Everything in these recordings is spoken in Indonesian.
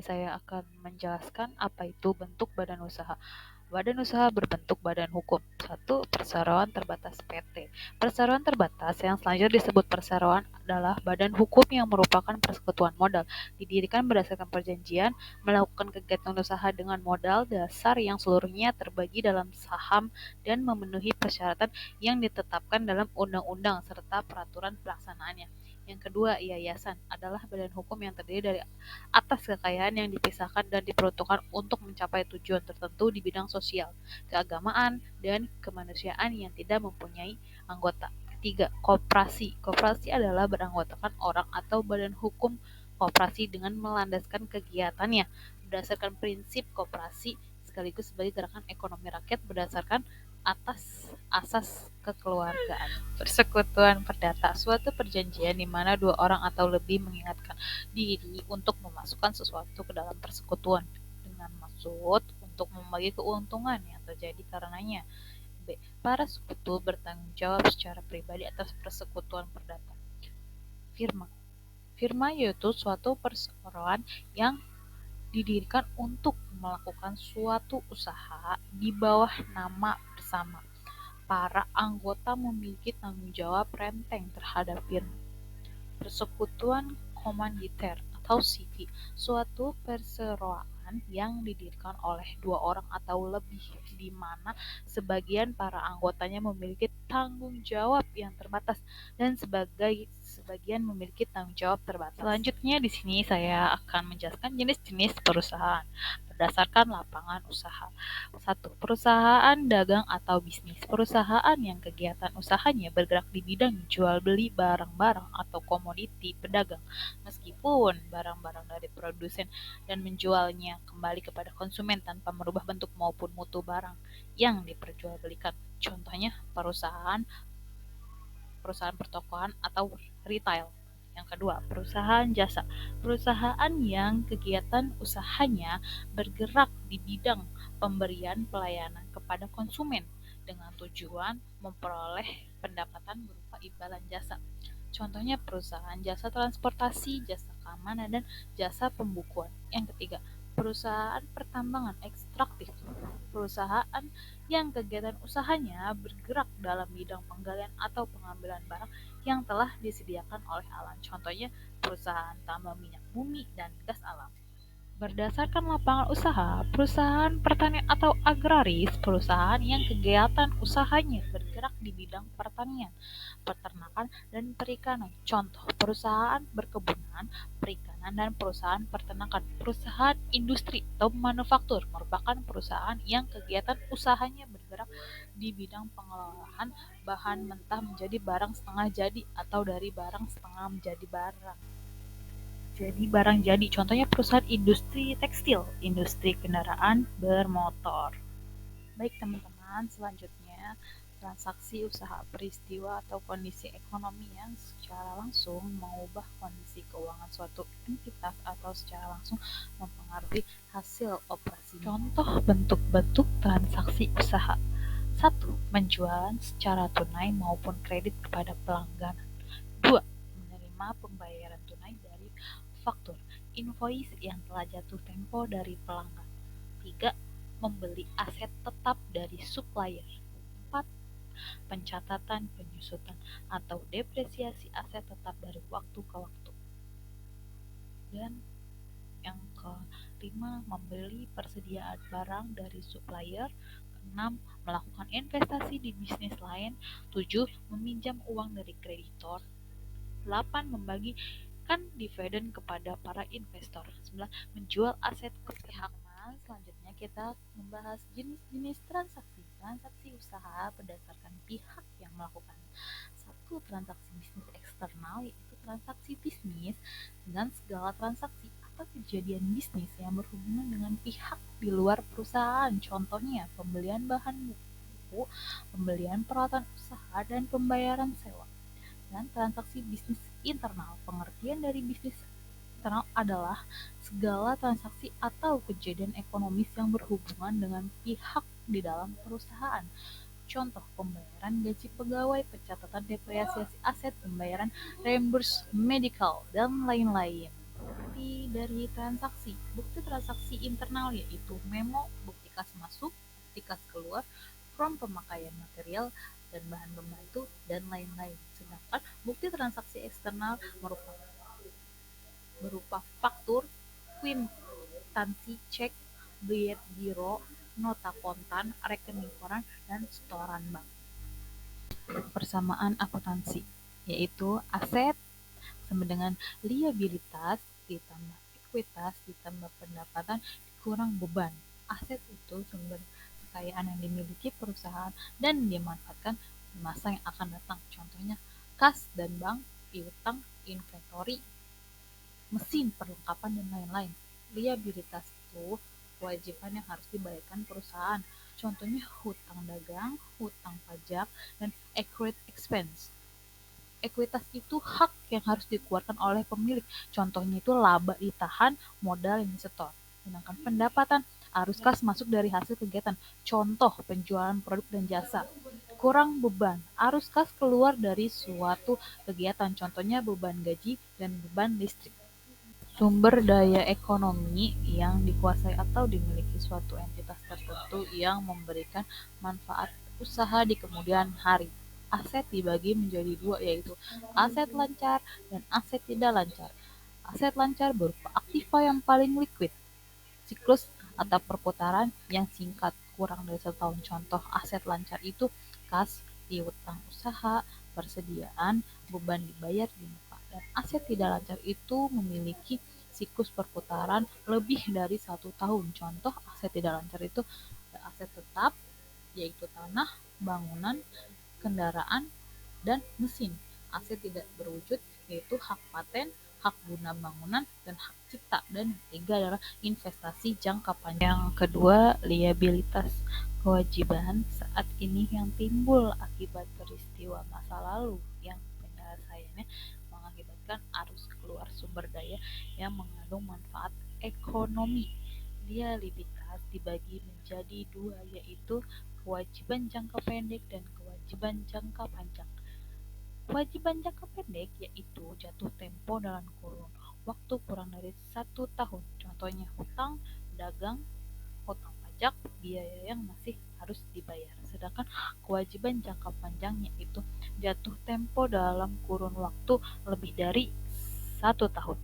saya akan menjelaskan apa itu bentuk badan usaha. Badan usaha berbentuk badan hukum. 1. Perseroan terbatas PT. Perseroan terbatas yang selanjutnya disebut perseroan adalah badan hukum yang merupakan persekutuan modal, didirikan berdasarkan perjanjian, melakukan kegiatan usaha dengan modal dasar yang seluruhnya terbagi dalam saham dan memenuhi persyaratan yang ditetapkan dalam undang-undang serta peraturan pelaksanaannya. Yang kedua, yayasan adalah badan hukum yang terdiri dari atas kekayaan yang dipisahkan dan diperuntukkan untuk mencapai tujuan tertentu di bidang sosial, keagamaan, dan kemanusiaan yang tidak mempunyai anggota. Ketiga, koperasi. Koperasi adalah beranggotakan orang atau badan hukum koperasi dengan melandaskan kegiatannya berdasarkan prinsip koperasi sekaligus sebagai gerakan ekonomi rakyat berdasarkan atas asas kekeluargaan. Persekutuan perdata, suatu perjanjian di mana dua orang atau lebih mengingatkan diri untuk memasukkan sesuatu ke dalam persekutuan dengan maksud untuk membagi keuntungan yang terjadi karenanya. B. Para sekutu bertanggung jawab secara pribadi atas persekutuan perdata. Firma. Firma yaitu suatu perseroan yang didirikan untuk melakukan suatu usaha di bawah nama bersama. Para anggota memiliki tanggung jawab renteng terhadap firma. Persekutuan komanditer atau CV, suatu perseroan yang didirikan oleh dua orang atau lebih di mana sebagian para anggotanya memiliki tanggung jawab yang terbatas dan sebagian memiliki tanggung jawab terbatas. Selanjutnya di sini saya akan menjelaskan jenis-jenis perusahaan berdasarkan lapangan usaha. 1. Perusahaan dagang atau bisnis. Perusahaan yang kegiatan usahanya bergerak di bidang jual beli barang-barang atau komoditi pedagang, meskipun barang-barang dari produsen dan menjualnya kembali kepada konsumen tanpa merubah bentuk maupun mutu barang yang diperjualbelikan. Contohnya perusahaan pertokohan atau retail. Yang kedua, perusahaan jasa. Perusahaan yang kegiatan usahanya bergerak di bidang pemberian pelayanan kepada konsumen dengan tujuan memperoleh pendapatan berupa imbalan jasa. Contohnya perusahaan jasa transportasi, jasa keamanan, dan jasa pembukuan. Yang ketiga, perusahaan pertambangan ekstraktif. Perusahaan yang kegiatan usahanya bergerak dalam bidang penggalian atau pengambilan barang yang telah disediakan oleh alam. Contohnya perusahaan tambang minyak bumi dan gas alam. Berdasarkan lapangan usaha, perusahaan pertanian atau agraris, perusahaan yang kegiatan usahanya bergerak di bidang pertanian, peternakan, dan perikanan. Contoh, perusahaan berkebunan, perikanan, dan perusahaan peternakan. Perusahaan industri atau manufaktur merupakan perusahaan yang kegiatan usahanya bergerak di bidang pengelolaan bahan mentah menjadi barang setengah jadi atau dari barang setengah menjadi barang jadi. Contohnya perusahaan industri tekstil, industri kendaraan bermotor. Baik teman-teman, selanjutnya transaksi usaha, peristiwa atau kondisi ekonomi yang secara langsung mengubah kondisi keuangan suatu entitas atau secara langsung mempengaruhi hasil operasi. Contoh bentuk-bentuk transaksi usaha. 1. Menjualan secara tunai maupun kredit kepada pelanggan. 2. Menerima pembayaran tunai dari faktur, invoice yang telah jatuh tempo dari pelanggan. 3. Membeli aset tetap dari supplier. 4. Pencatatan, penyusutan, atau depresiasi aset tetap dari waktu ke waktu. Dan yang kelima, membeli persediaan barang dari supplier. 6. Melakukan investasi di bisnis lain. 7. Meminjam uang dari kreditor. 8. Membagikan dividen kepada para investor. 9. Menjual aset ke pihak. Selanjutnya kita membahas jenis-jenis transaksi. Transaksi usaha berdasarkan pihak yang melakukannya. 1. Transaksi bisnis eksternal, yaitu transaksi bisnis dengan segala transaksi atau kejadian bisnis yang berhubungan dengan pihak di luar perusahaan. Contohnya pembelian bahan buku, pembelian peralatan usaha, dan pembayaran sewa. Dan transaksi bisnis internal, pengertian dari bisnis internal adalah segala transaksi atau kejadian ekonomis yang berhubungan dengan pihak di dalam perusahaan. Contoh, pembayaran gaji pegawai, pencatatan depresiasi aset, pembayaran reimburse medical, dan lain-lain. Bukti dari transaksi. Bukti transaksi internal yaitu memo, bukti kas masuk, bukti kas keluar, form pemakaian material dan bahan pembantu, dan lain-lain. Sedangkan bukti transaksi eksternal berupa faktur, kwitansi cek, bilet giro, nota kontan, rekening koran, dan setoran bank. Persamaan akuntansi, yaitu aset sama dengan liabilitas ditambah ekuitas ditambah pendapatan dikurang beban. Aset itu sumber kekayaan yang dimiliki perusahaan dan dimanfaatkan di masa yang akan datang. Contohnya kas dan bank, piutang, inventory, mesin, perlengkapan, dan lain-lain. Liabilitas itu kewajiban yang harus dibayarkan perusahaan. Contohnya hutang dagang, hutang pajak, dan accrued expense. Ekuitas itu hak yang harus dikeluarkan oleh pemilik. Contohnya itu laba ditahan, modal yang disetor. Sedangkan pendapatan arus kas masuk dari hasil kegiatan. Contoh penjualan produk dan jasa. Kurang beban. Arus kas keluar dari suatu kegiatan. Contohnya beban gaji dan beban listrik. Sumber daya ekonomi yang dikuasai atau dimiliki suatu entitas tertentu yang memberikan manfaat usaha di kemudian hari. Aset dibagi menjadi dua, yaitu aset lancar dan aset tidak lancar. Aset lancar berupa aktiva yang paling liquid, siklus atau perputaran yang singkat, kurang dari 1 tahun. Contoh aset lancar itu kas, piutang usaha, persediaan, beban dibayar di muka. Dan aset tidak lancar itu memiliki siklus perputaran lebih dari 1 tahun. Contoh aset tidak lancar itu aset tetap, yaitu tanah, bangunan, kendaraan, dan mesin. Aset tidak berwujud yaitu hak paten, hak guna bangunan, dan hak cipta. Dan ketiga adalah investasi jangka panjang. Yang kedua, liabilitas, kewajiban saat ini yang timbul akibat peristiwa masa lalu yang penyelesaiannya mengakibatkan arus keluar sumber daya yang mengandung manfaat ekonomi. Liabilitas dibagi menjadi dua, yaitu kewajiban jangka pendek dan kewajiban jangka panjang. Kewajiban jangka pendek yaitu jatuh tempo dalam kurun waktu kurang dari 1 tahun. Contohnya hutang dagang, hutang pajak, biaya yang masih harus dibayar. Sedangkan kewajiban jangka panjang yaitu jatuh tempo dalam kurun waktu lebih dari 1 tahun.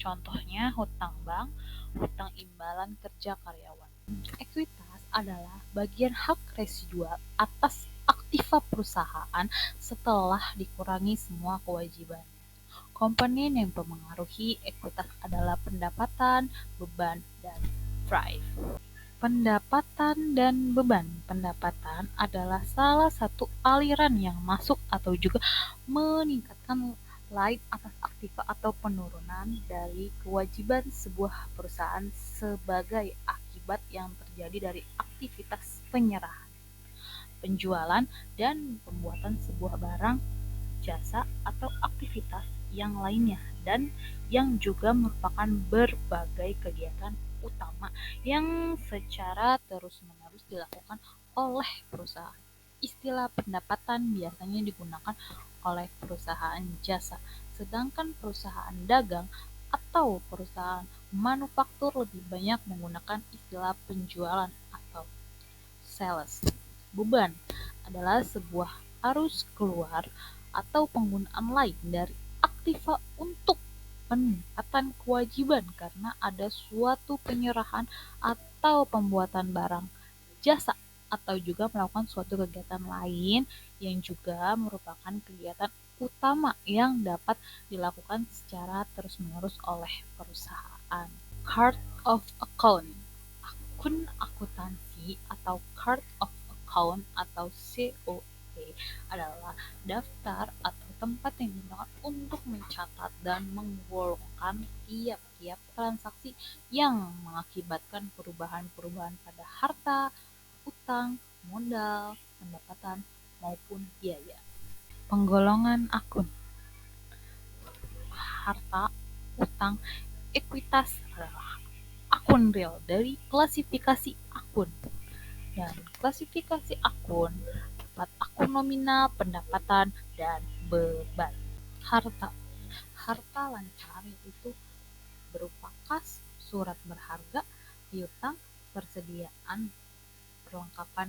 Contohnya hutang bank, hutang imbalan kerja karyawan. Ekuitas adalah bagian hak residual atas aktiva perusahaan setelah dikurangi semua kewajiban. Komponen yang mempengaruhi ekuitas adalah pendapatan, beban, dan drive. Pendapatan dan beban. Pendapatan adalah salah satu aliran yang masuk atau juga meningkatkan lain atas aktiva atau penurunan dari kewajiban sebuah perusahaan sebagai akibat yang terjadi dari aktivitas penyerahan, penjualan, dan pembuatan sebuah barang, jasa, atau aktivitas yang lainnya, dan yang juga merupakan berbagai kegiatan utama yang secara terus-menerus dilakukan oleh perusahaan. Istilah pendapatan biasanya digunakan oleh perusahaan jasa, sedangkan perusahaan dagang atau perusahaan manufaktur lebih banyak menggunakan istilah penjualan atau sales. Beban adalah sebuah arus keluar atau penggunaan lain dari aktiva untuk peningkatan kewajiban karena ada suatu penyerahan atau pembuatan barang, jasa, atau juga melakukan suatu kegiatan lain yang juga merupakan kegiatan utama yang dapat dilakukan secara terus-menerus oleh perusahaan. Chart of Account. Akun akuntansi atau Chart of Account atau COA adalah daftar atau tempat yang digunakan untuk mencatat dan menggolongkan tiap-tiap transaksi yang mengakibatkan perubahan-perubahan pada harta, utang, modal, pendapatan, maupun biaya. Penggolongan akun. Harta, utang, ekuitas adalah akun real dari klasifikasi akun. Dan klasifikasi akun dapat akun nominal, pendapatan, dan beban. Harta. Harta lancar yaitu berupa kas, surat berharga, piutang, persediaan, perlengkapan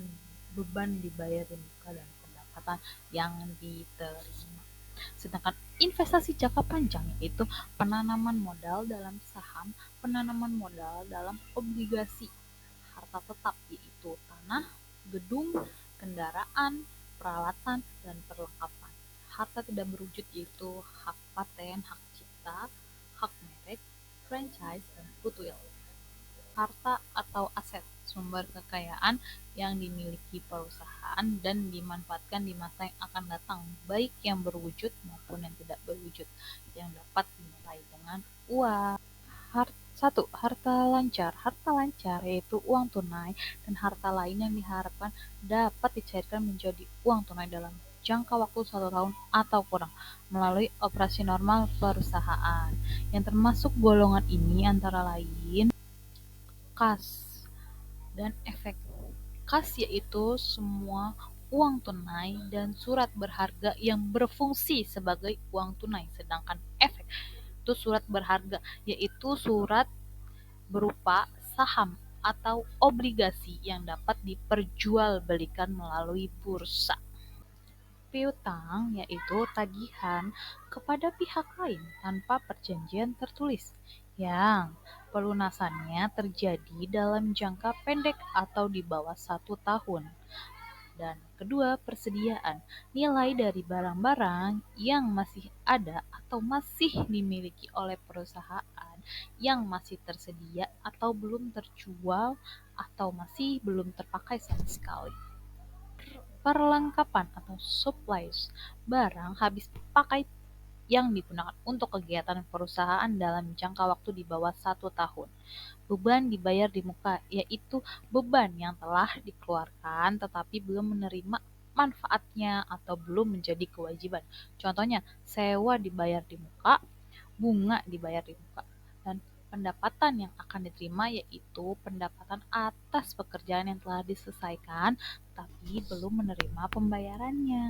beban dibayar di muka, dan pendapatan yang diterima. Sedangkan investasi jangka panjang yaitu penanaman modal dalam saham, penanaman modal dalam obligasi, harta tetap yaitu tanah, gedung, kendaraan, peralatan, dan perlengkapan. Harta tidak berwujud yaitu hak paten, hak cipta, hak merek, franchise, dan goodwill. Harta atau aset, sumber kekayaan yang dimiliki perusahaan dan dimanfaatkan di masa yang akan datang, baik yang berwujud maupun yang tidak berwujud, yang dapat dinilai dengan uang. 1. Harta lancar. Harta lancar yaitu uang tunai dan harta lain yang diharapkan dapat dicairkan menjadi uang tunai dalam jangka waktu 1 tahun atau kurang melalui operasi normal perusahaan. Yang termasuk golongan ini antara lain kas dan efek. Kas yaitu semua uang tunai dan surat berharga yang berfungsi sebagai uang tunai, sedangkan efek itu surat berharga yaitu surat berupa saham atau obligasi yang dapat diperjualbelikan melalui bursa. Piutang yaitu tagihan kepada pihak lain tanpa perjanjian tertulis yang pelunasannya terjadi dalam jangka pendek atau di bawah 1 tahun. Dan kedua, persediaan, nilai dari barang-barang yang masih ada atau masih dimiliki oleh perusahaan yang masih tersedia atau belum terjual atau masih belum terpakai sama sekali. Perlengkapan atau supplies, barang habis pakai yang digunakan untuk kegiatan perusahaan dalam jangka waktu di bawah 1 tahun. Beban dibayar di muka, yaitu beban yang telah dikeluarkan tetapi belum menerima manfaatnya atau belum menjadi kewajiban. Contohnya, sewa dibayar di muka, bunga dibayar di muka, dan pendapatan yang akan diterima yaitu pendapatan atas pekerjaan yang telah diselesaikan tapi belum menerima pembayarannya.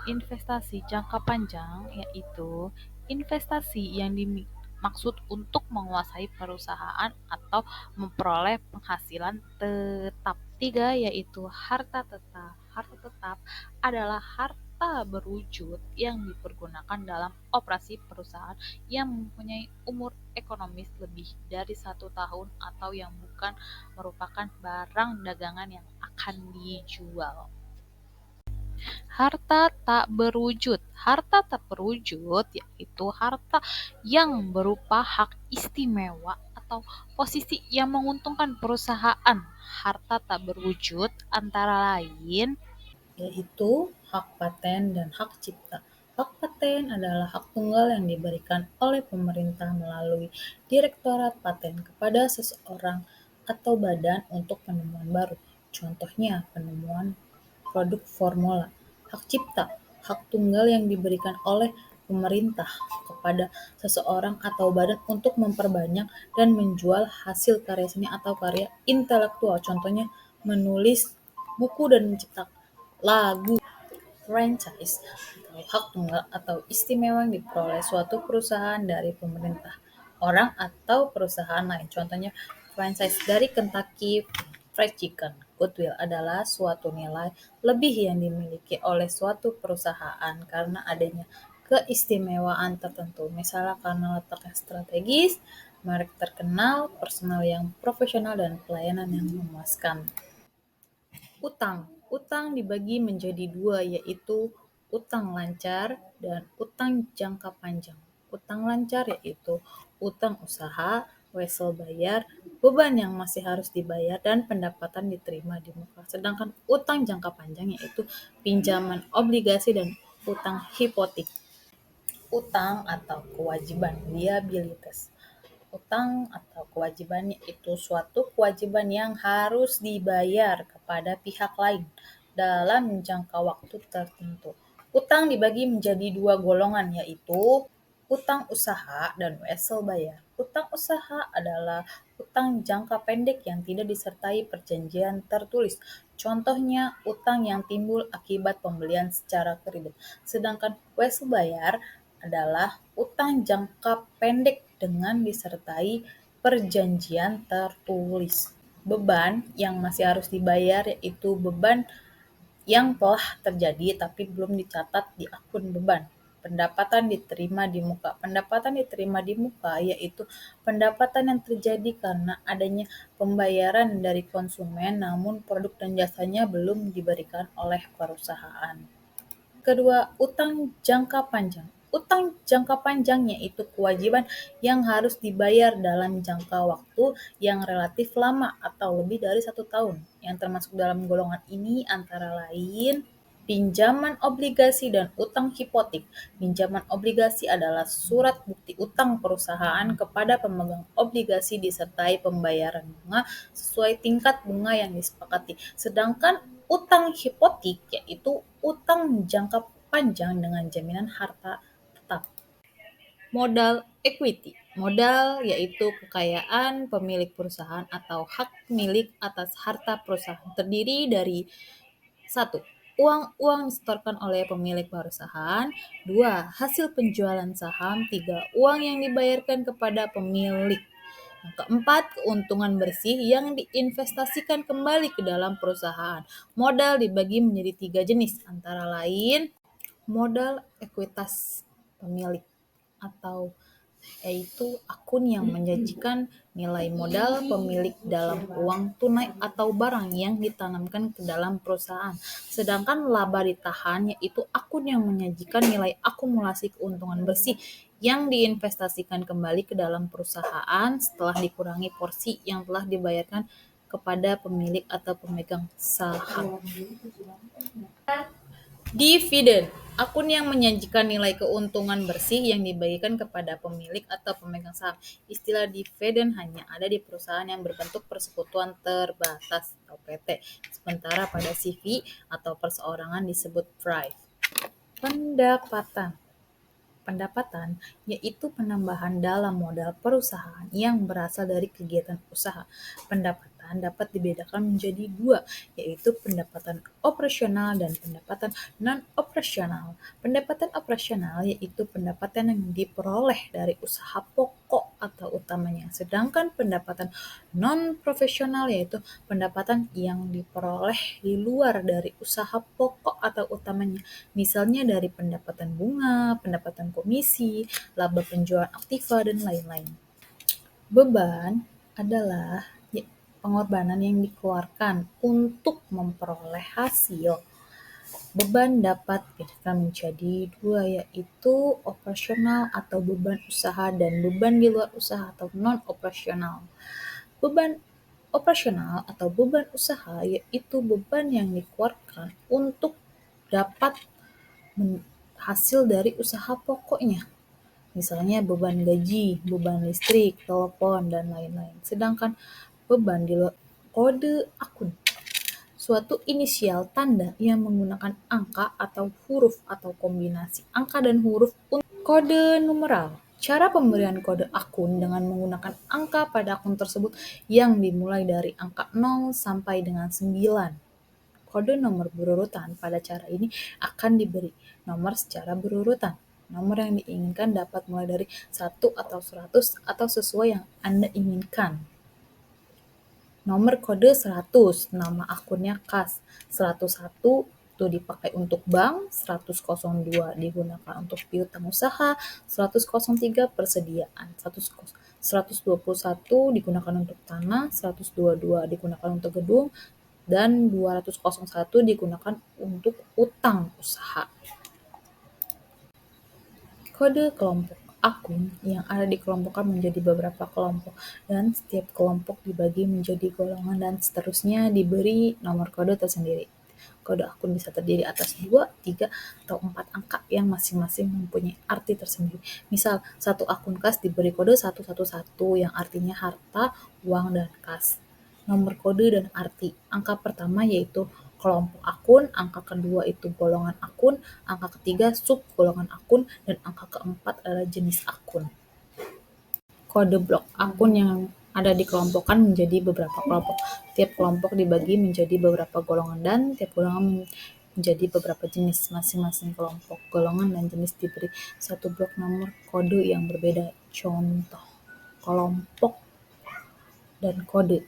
Investasi jangka panjang yaitu investasi yang dimaksud untuk menguasai perusahaan atau memperoleh penghasilan tetap. 3 yaitu harta tetap. Harta tetap adalah harta berwujud yang dipergunakan dalam operasi perusahaan yang mempunyai umur ekonomis lebih dari 1 tahun atau yang bukan merupakan barang dagangan yang akan dijual. Harta tak berwujud. Harta tak berwujud yaitu harta yang berupa hak istimewa atau posisi yang menguntungkan perusahaan. Harta tak berwujud antara lain yaitu hak paten dan hak cipta. Hak paten adalah hak tunggal yang diberikan oleh pemerintah melalui Direktorat Paten kepada seseorang atau badan untuk penemuan baru. Contohnya, penemuan produk formula. Hak cipta, hak tunggal yang diberikan oleh pemerintah kepada seseorang atau badan untuk memperbanyak dan menjual hasil karya seni atau karya intelektual. Contohnya, menulis buku dan menciptakan lagu. Franchise atau hak tunggal atau istimewa yang diperoleh suatu perusahaan dari pemerintah, orang atau perusahaan lain. Contohnya, franchise dari Kentucky Fried Chicken. Goodwill adalah suatu nilai lebih yang dimiliki oleh suatu perusahaan karena adanya keistimewaan tertentu, misalnya karena letaknya strategis, merek terkenal, personal yang profesional, dan pelayanan yang memuaskan. Utang. Utang dibagi menjadi dua, yaitu utang lancar dan utang jangka panjang. Utang lancar yaitu utang usaha, wesel bayar, beban yang masih harus dibayar, dan pendapatan diterima di muka. Sedangkan utang jangka panjang yaitu pinjaman obligasi dan utang hipotek. Utang atau kewajiban, liabilitas. Utang atau kewajiban itu suatu kewajiban yang harus dibayar kepada pihak lain dalam jangka waktu tertentu. Utang dibagi menjadi dua golongan, yaitu utang usaha dan wesel bayar. Utang usaha adalah utang jangka pendek yang tidak disertai perjanjian tertulis. Contohnya, utang yang timbul akibat pembelian secara kredit. Sedangkan wesel bayar adalah utang jangka pendek dengan disertai perjanjian tertulis. Beban yang masih harus dibayar yaitu beban yang telah terjadi tapi belum dicatat di akun beban. Pendapatan diterima di muka. Pendapatan diterima di muka yaitu pendapatan yang terjadi karena adanya pembayaran dari konsumen namun produk dan jasanya belum diberikan oleh perusahaan. Kedua, utang jangka panjang. Utang jangka panjang yaitu kewajiban yang harus dibayar dalam jangka waktu yang relatif lama atau lebih dari 1 tahun. Yang termasuk dalam golongan ini antara lain pinjaman obligasi dan utang hipotek. Pinjaman obligasi adalah surat bukti utang perusahaan kepada pemegang obligasi disertai pembayaran bunga sesuai tingkat bunga yang disepakati. Sedangkan utang hipotek yaitu utang jangka panjang dengan jaminan harta tetap. Modal equity. Modal yaitu kekayaan pemilik perusahaan atau hak milik atas harta perusahaan. Terdiri dari 1. Uang disetorkan oleh pemilik perusahaan. 2. Hasil penjualan saham. 3. Uang yang dibayarkan kepada pemilik. Yang keempat, keuntungan bersih yang diinvestasikan kembali ke dalam perusahaan. Modal dibagi menjadi 3 jenis, antara lain modal ekuitas pemilik atau yaitu akun yang menjanjikan nilai modal pemilik dalam uang tunai atau barang yang ditanamkan ke dalam perusahaan. Sedangkan laba ditahan yaitu akun yang menyajikan nilai akumulasi keuntungan bersih yang diinvestasikan kembali ke dalam perusahaan setelah dikurangi porsi yang telah dibayarkan kepada pemilik atau pemegang saham. Dividen, akun yang menyajikan nilai keuntungan bersih yang dibagikan kepada pemilik atau pemegang saham. Istilah dividen hanya ada di perusahaan yang berbentuk persekutuan terbatas atau PT, sementara pada CV atau perseorangan disebut PRIV. Pendapatan yaitu penambahan dalam modal perusahaan yang berasal dari kegiatan usaha. Pendapatan dapat dibedakan menjadi 2, yaitu pendapatan operasional dan pendapatan non-operasional. Pendapatan operasional yaitu pendapatan yang diperoleh dari usaha pokok atau utamanya, sedangkan pendapatan non-profesional yaitu pendapatan yang diperoleh di luar dari usaha pokok atau utamanya, misalnya dari pendapatan bunga, pendapatan komisi, laba penjualan aktiva, dan lain-lain. Beban adalah pengorbanan yang dikeluarkan untuk memperoleh hasil. Beban dapat dibedakan menjadi 2, yaitu operasional atau beban usaha dan beban di luar usaha atau non-operasional. Beban operasional atau beban usaha yaitu beban yang dikeluarkan untuk dapat hasil dari usaha pokoknya. Misalnya beban gaji, beban listrik, telepon, dan lain-lain. Sedangkan beban di luar kode akun, suatu inisial tanda yang menggunakan angka atau huruf atau kombinasi angka dan huruf untuk kode numeral. Cara pemberian kode akun dengan menggunakan angka pada akun tersebut yang dimulai dari angka 0 sampai dengan 9. Kode nomor berurutan pada cara ini akan diberi nomor secara berurutan. Nomor yang diinginkan dapat mulai dari 1 atau 100 atau sesuai yang Anda inginkan. Nomor kode 100, nama akunnya khas. 101 itu dipakai untuk bank, 102 digunakan untuk piutang usaha, 103 persediaan, 121 digunakan untuk tanah, 122 digunakan untuk gedung, dan 201 digunakan untuk utang usaha. Kode kelompok akun yang ada dikelompokkan menjadi beberapa kelompok dan setiap kelompok dibagi menjadi golongan dan seterusnya diberi nomor kode tersendiri. Kode akun bisa terdiri atas 2, 3, atau 4 angka yang masing-masing mempunyai arti tersendiri. Misal, satu akun kas diberi kode 111 yang artinya harta, uang, dan kas. Nomor kode dan arti. Angka pertama yaitu kelompok akun, angka kedua itu golongan akun, angka ketiga sub golongan akun, dan angka keempat adalah jenis akun. Kode blok akun yang ada dikelompokkan menjadi beberapa kelompok. Tiap kelompok dibagi menjadi beberapa golongan dan tiap golongan menjadi beberapa jenis. Masing-masing kelompok, golongan, dan jenis diberi satu blok nomor kode yang berbeda. Contoh kelompok dan kode,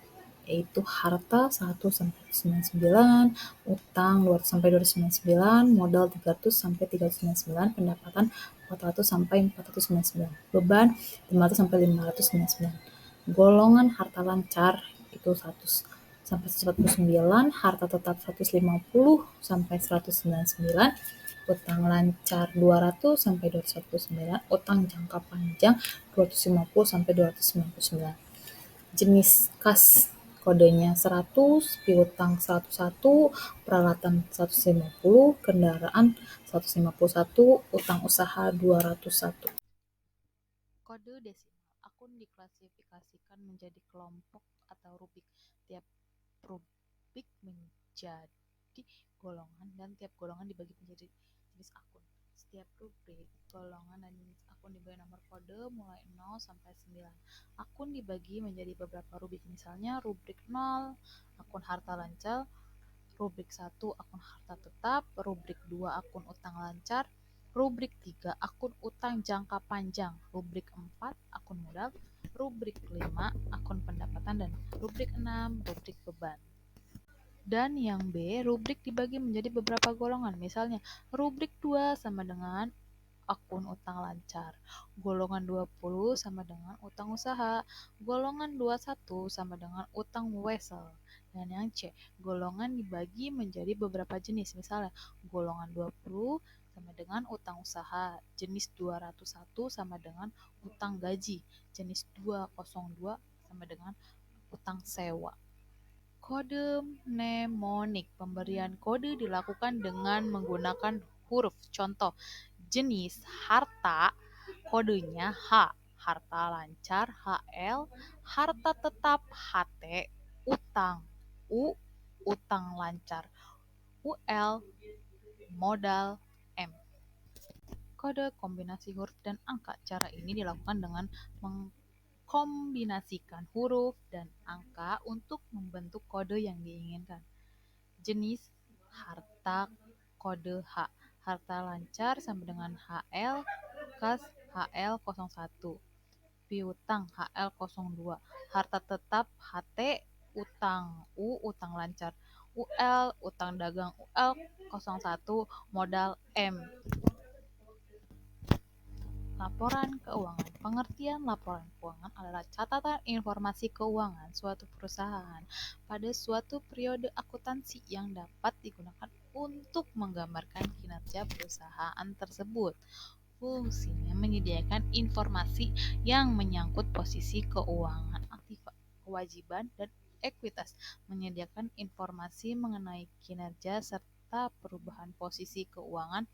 yaitu harta 1 sampai 99, utang 200 sampai 299, modal 300 sampai 399, pendapatan 400 sampai 499, beban 500 sampai 599. Golongan harta lancar itu 100 sampai 149, harta tetap 150 sampai 199, utang lancar 200 sampai 249, utang jangka panjang 250 sampai 299. Jenis kas, kodenya 100, piutang 101, peralatan 150, kendaraan 151, utang usaha 201. Kode desimal akun diklasifikasikan menjadi kelompok atau rubrik. Tiap rubrik menjadi golongan dan tiap golongan dibagi menjadi jenis akun. Setiap rubrik, golongan, dan jenis akun diberi nomor kode mulai 0 sampai 9. Akun dibagi menjadi beberapa rubrik, misalnya rubrik 0, akun harta lancar, rubrik 1, akun harta tetap, rubrik 2, akun utang lancar, rubrik 3, akun utang jangka panjang, rubrik 4, akun modal, rubrik 5, akun pendapatan, dan rubrik 6, rubrik beban. Dan yang B, rubrik dibagi menjadi beberapa golongan, misalnya rubrik 2 sama dengan akun utang lancar, golongan 20 sama dengan utang usaha, golongan 21 sama dengan utang wesel, dan yang C, golongan dibagi menjadi beberapa jenis, misalnya golongan 20 sama dengan utang usaha, jenis 201 sama dengan utang gaji, jenis 202 sama dengan utang sewa. Kode mnemonik, pemberian kode dilakukan dengan menggunakan huruf. Contoh, jenis harta, kodenya H, harta lancar HL, harta tetap HT, utang U, utang lancar UL, modal M. Kode kombinasi huruf dan angka. Cara ini dilakukan dengan mengkombinasikan huruf dan angka untuk membentuk kode yang diinginkan. Jenis harta kode H, harta lancar sama dengan HL, kas HL01, piutang HL02, harta tetap HT, utang U, utang lancar UL, utang dagang UL01, modal M. Laporan keuangan. Pengertian laporan keuangan adalah catatan informasi keuangan suatu perusahaan pada suatu periode akuntansi yang dapat digunakan untuk menggambarkan kinerja perusahaan tersebut. Fungsinya menyediakan informasi yang menyangkut posisi keuangan, aktiva, kewajiban, dan ekuitas, menyediakan informasi mengenai kinerja serta perubahan posisi keuangan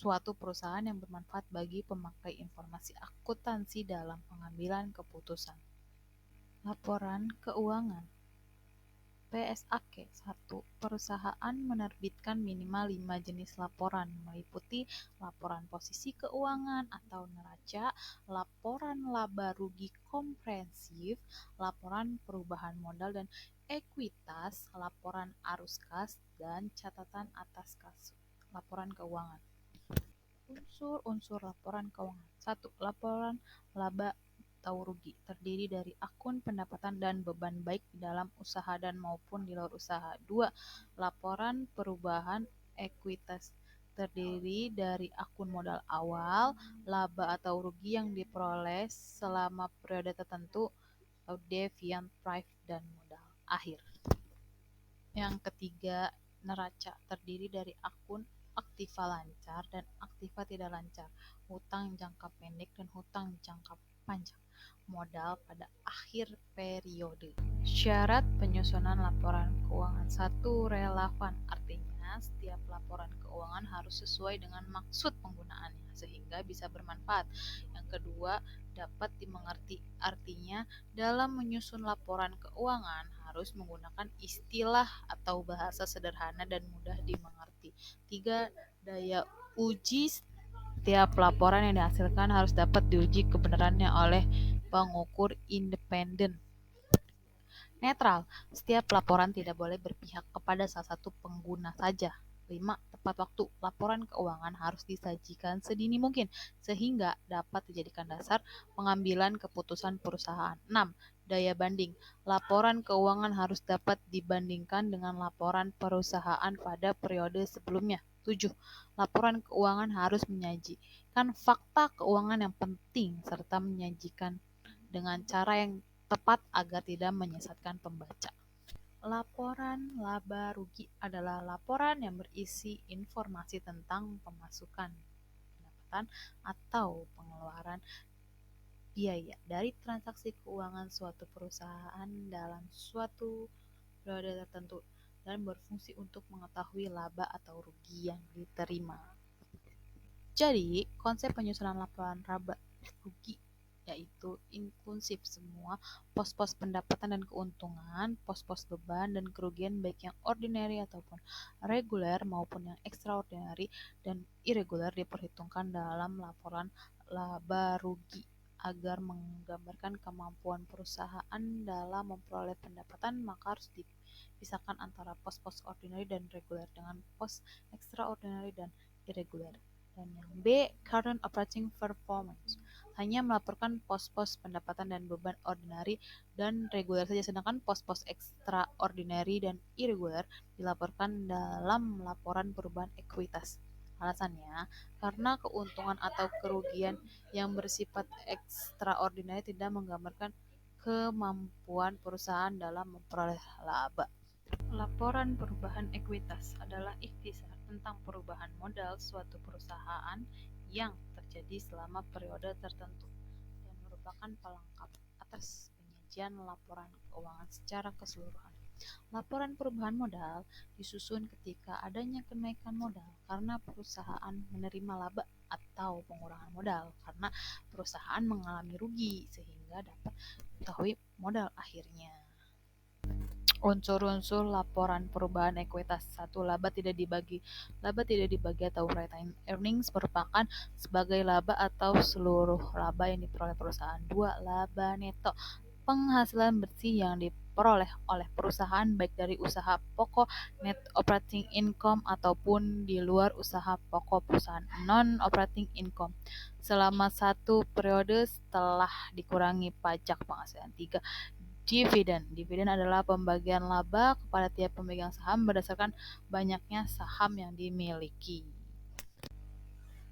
suatu perusahaan yang bermanfaat bagi pemakai informasi akuntansi dalam pengambilan keputusan. Laporan keuangan. PSAK 1. Perusahaan menerbitkan minimal 5 jenis laporan, meliputi laporan posisi keuangan atau neraca, laporan laba rugi komprehensif, laporan perubahan modal dan ekuitas, laporan arus kas, dan catatan atas kas. Laporan keuangan. Unsur-unsur laporan keuangan. 1. Laporan laba atau rugi terdiri dari akun pendapatan dan beban baik di dalam usaha dan maupun di luar usaha. 2. Laporan perubahan ekuitas terdiri dari akun modal awal, laba atau rugi yang diperoleh selama periode tertentu atau deviant price, dan modal akhir. Yang ketiga, neraca terdiri dari akun aktiva lancar dan aktiva tidak lancar, hutang jangka pendek dan hutang jangka panjang, modal pada akhir periode. Syarat penyusunan laporan keuangan. 1. Relevan, artinya setiap laporan keuangan harus sesuai dengan maksud penggunaannya sehingga bisa bermanfaat. Yang kedua, dapat dimengerti, artinya dalam menyusun laporan keuangan harus menggunakan istilah atau bahasa sederhana dan mudah dimengerti. 3. Daya uji, setiap laporan yang dihasilkan harus dapat diuji kebenarannya oleh pengukur independen. Netral, setiap laporan tidak boleh berpihak kepada salah satu pengguna saja. 5. Tepat waktu, laporan keuangan harus disajikan sedini mungkin sehingga dapat dijadikan dasar pengambilan keputusan perusahaan. 6. Daya banding, laporan keuangan harus dapat dibandingkan dengan laporan perusahaan pada periode sebelumnya. 7. Laporan keuangan harus menyajikan fakta keuangan yang penting serta menyajikan dengan cara yang tepat agar tidak menyesatkan pembaca. Laporan laba rugi adalah laporan yang berisi informasi tentang pemasukan, pendapatan, atau pengeluaran biaya dari transaksi keuangan suatu perusahaan dalam suatu periode tertentu dan berfungsi untuk mengetahui laba atau rugi yang diterima. Jadi, konsep penyusunan laporan laba rugi yaitu inklusif semua pos-pos pendapatan dan keuntungan, pos-pos beban dan kerugian baik yang ordinary ataupun reguler maupun yang extraordinary dan irregular diperhitungkan dalam laporan laba rugi agar menggambarkan kemampuan perusahaan dalam memperoleh pendapatan, maka harus dipisahkan antara pos-pos ordinary dan reguler dengan pos extraordinary dan irregular. Dan yang B, current operating performance, hanya melaporkan pos-pos pendapatan dan beban ordinary dan reguler saja, sedangkan pos-pos extraordinary dan irregular dilaporkan dalam laporan perubahan ekuitas. Alasannya, karena keuntungan atau kerugian yang bersifat extraordinary tidak menggambarkan kemampuan perusahaan dalam memperoleh laba. Laporan perubahan ekuitas adalah ikhtisar tentang perubahan modal suatu perusahaan yang terjadi selama periode tertentu dan merupakan pelengkap atas penyajian laporan keuangan secara keseluruhan. Laporan perubahan modal disusun ketika adanya kenaikan modal karena perusahaan menerima laba atau pengurangan modal karena perusahaan mengalami rugi sehingga dapat mengetahui modal akhirnya. Unsur-unsur laporan perubahan ekuitas. 1. Laba tidak dibagi atau retained earnings merupakan sebagai laba atau seluruh laba yang diperoleh perusahaan. 2. Laba neto, penghasilan bersih yang diperoleh oleh perusahaan baik dari usaha pokok net operating income ataupun di luar usaha pokok perusahaan non operating income selama satu periode setelah dikurangi pajak penghasilan. 3. Dividen adalah pembagian laba kepada tiap pemegang saham berdasarkan banyaknya saham yang dimiliki.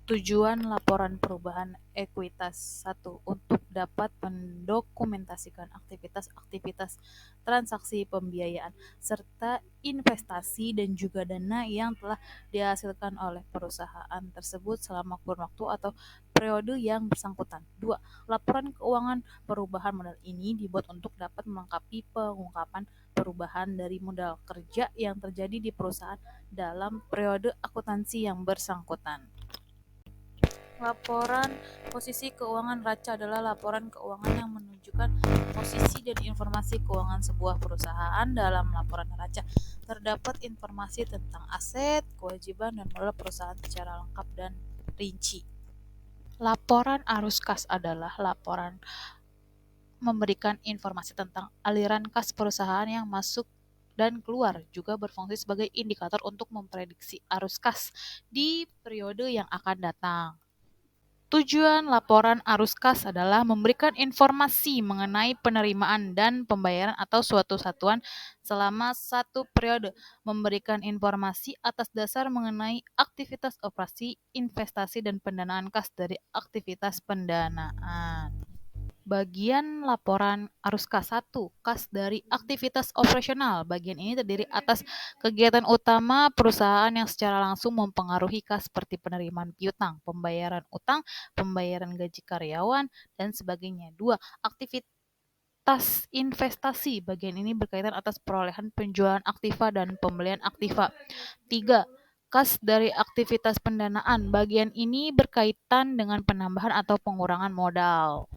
Tujuan laporan perubahan ekuitas. 1. Untuk dapat mendokumentasikan aktivitas-aktivitas transaksi pembiayaan serta investasi dan juga dana yang telah dihasilkan oleh perusahaan tersebut selama kurun waktu atau periode yang bersangkutan. 2. Laporan keuangan perubahan modal ini dibuat untuk dapat melengkapi pengungkapan perubahan dari modal kerja yang terjadi di perusahaan dalam periode akuntansi yang bersangkutan. Laporan posisi keuangan raca adalah laporan keuangan yang menunjukkan posisi dan informasi keuangan sebuah perusahaan. Dalam laporan raca terdapat informasi tentang aset, kewajiban, dan modal perusahaan secara lengkap dan rinci. Laporan arus kas adalah laporan memberikan informasi tentang aliran kas perusahaan yang masuk dan keluar, juga berfungsi sebagai indikator untuk memprediksi arus kas di periode yang akan datang. Tujuan laporan arus kas adalah memberikan informasi mengenai penerimaan dan pembayaran atau suatu satuan selama satu periode, memberikan informasi atas dasar mengenai aktivitas operasi, investasi, dan pendanaan kas dari aktivitas pendanaan. Bagian laporan arus kas. 1. Kas dari aktivitas operasional. Bagian ini terdiri atas kegiatan utama perusahaan yang secara langsung mempengaruhi kas seperti penerimaan piutang, pembayaran utang, pembayaran gaji karyawan, dan sebagainya. 2. Aktivitas investasi. Bagian ini berkaitan atas perolehan penjualan aktiva dan pembelian aktiva. 3. Kas dari aktivitas pendanaan. Bagian ini berkaitan dengan penambahan atau pengurangan modal.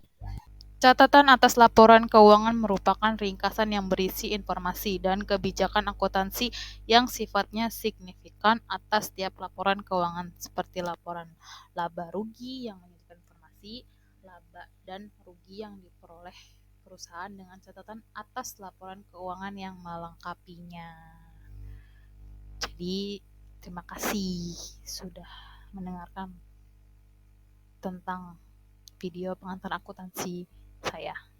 Catatan atas laporan keuangan merupakan ringkasan yang berisi informasi dan kebijakan akuntansi yang sifatnya signifikan atas setiap laporan keuangan, seperti laporan laba rugi yang menyajikan informasi laba dan rugi yang diperoleh perusahaan dengan catatan atas laporan keuangan yang melengkapinya. Jadi, terima kasih sudah mendengarkan tentang video pengantar akuntansi saya.